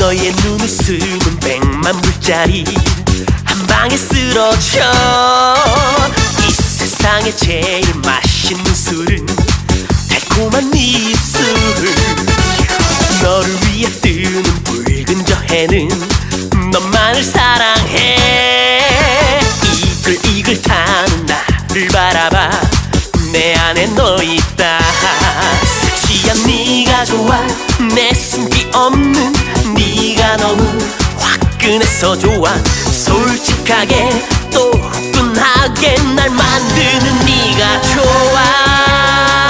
너의 눈웃음은 100만 불짜리 한 방에 쓰러져. 이 세상에 제일 맛있는 술은 달콤한 네 입술. 너를 위해 뜨는 붉은 저 해는 너만을 사랑해. 이글이글 타는 나를 바라봐. 내 안에 너 있다. 섹시한 네가 좋아. 내 숨기 없는 네가 너무 화끈해서 좋아. 솔직하게 또 후끈하게 날 만드는 네가 좋아.